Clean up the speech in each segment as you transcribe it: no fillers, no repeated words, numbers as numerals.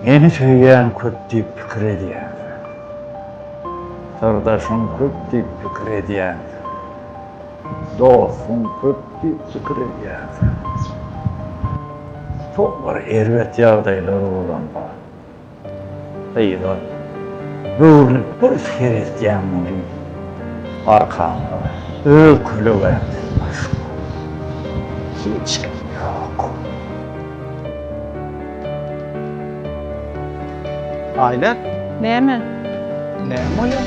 Meni söyleyen köp deyip pikir ediyen. Sırdaşın köp deyip pikir ediyen. Dostun köp deyip pikir ediyen. Çok var ervet yağdaylar olan var. Sayılar. Böğürlük bir fikir etken bunu. Arkamda. Ökülü verdi. Hiç yok. Aynen. Näme? Ne oluyor?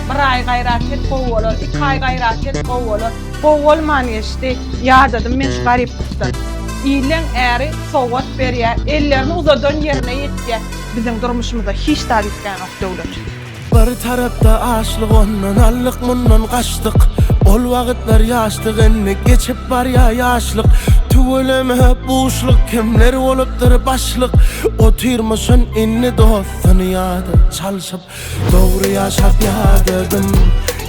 Bir ay gayraket gowalar, 2 ay gayraket gowalar. Gowalman işte ýadadım men garipdim. İlen äri sowat berýär, ellerini uzadan yerine ýetdi. Bizim durmuşymyzda hiç tarifken ok döwlet. Bir tarapda açlyk ondan allyk mundan gaçdyk. Ol wagtlar ýaşlygyny geçip barýa ýaşlyk. Tüweleme buşlyk kimler bolupdyr başlyk. Oturmuşyn inni dostany ýady çalşyp. Dogry ýaşap ýadydım.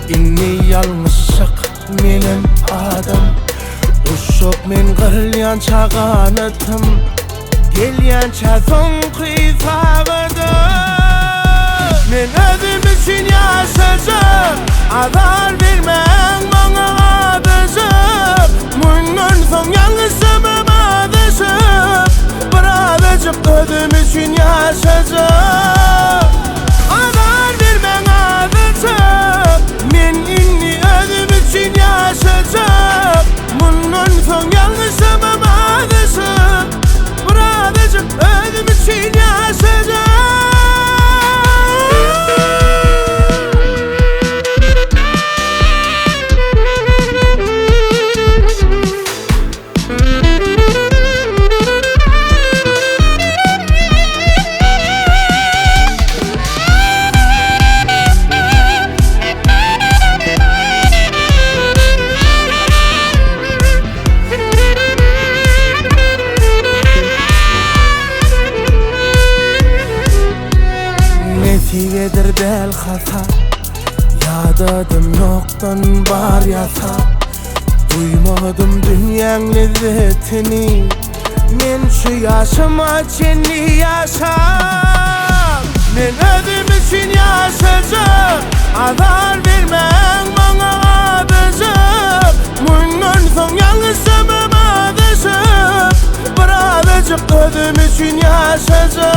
Inni ýalňyşyk menem adam. Uşup men gyrylýan çaganatym. Gelýänçä soňky sagydym. Men özüm için yaşayacağım. Azar vermem bana adışıp. Bundan son yanlışımı adışıp. Birazcık özüm için yaşayacağım. Azar vermem adışıp. Men inni özüm için yaşayacağım. Bundan son yanlışımı adışıp. Birazcık özüm için yaşayacağım. Netigedir bel hata. Yadadım yoktan bar yata. Duymadım dünyanın lezzetini. Men şu yaşıma çenli yaşam. Men özüm için yaşayacağım. Azar vermem bana adışıp. Bundan son yanlışımı adışıp. Birazcık özüm için yaşayacağım.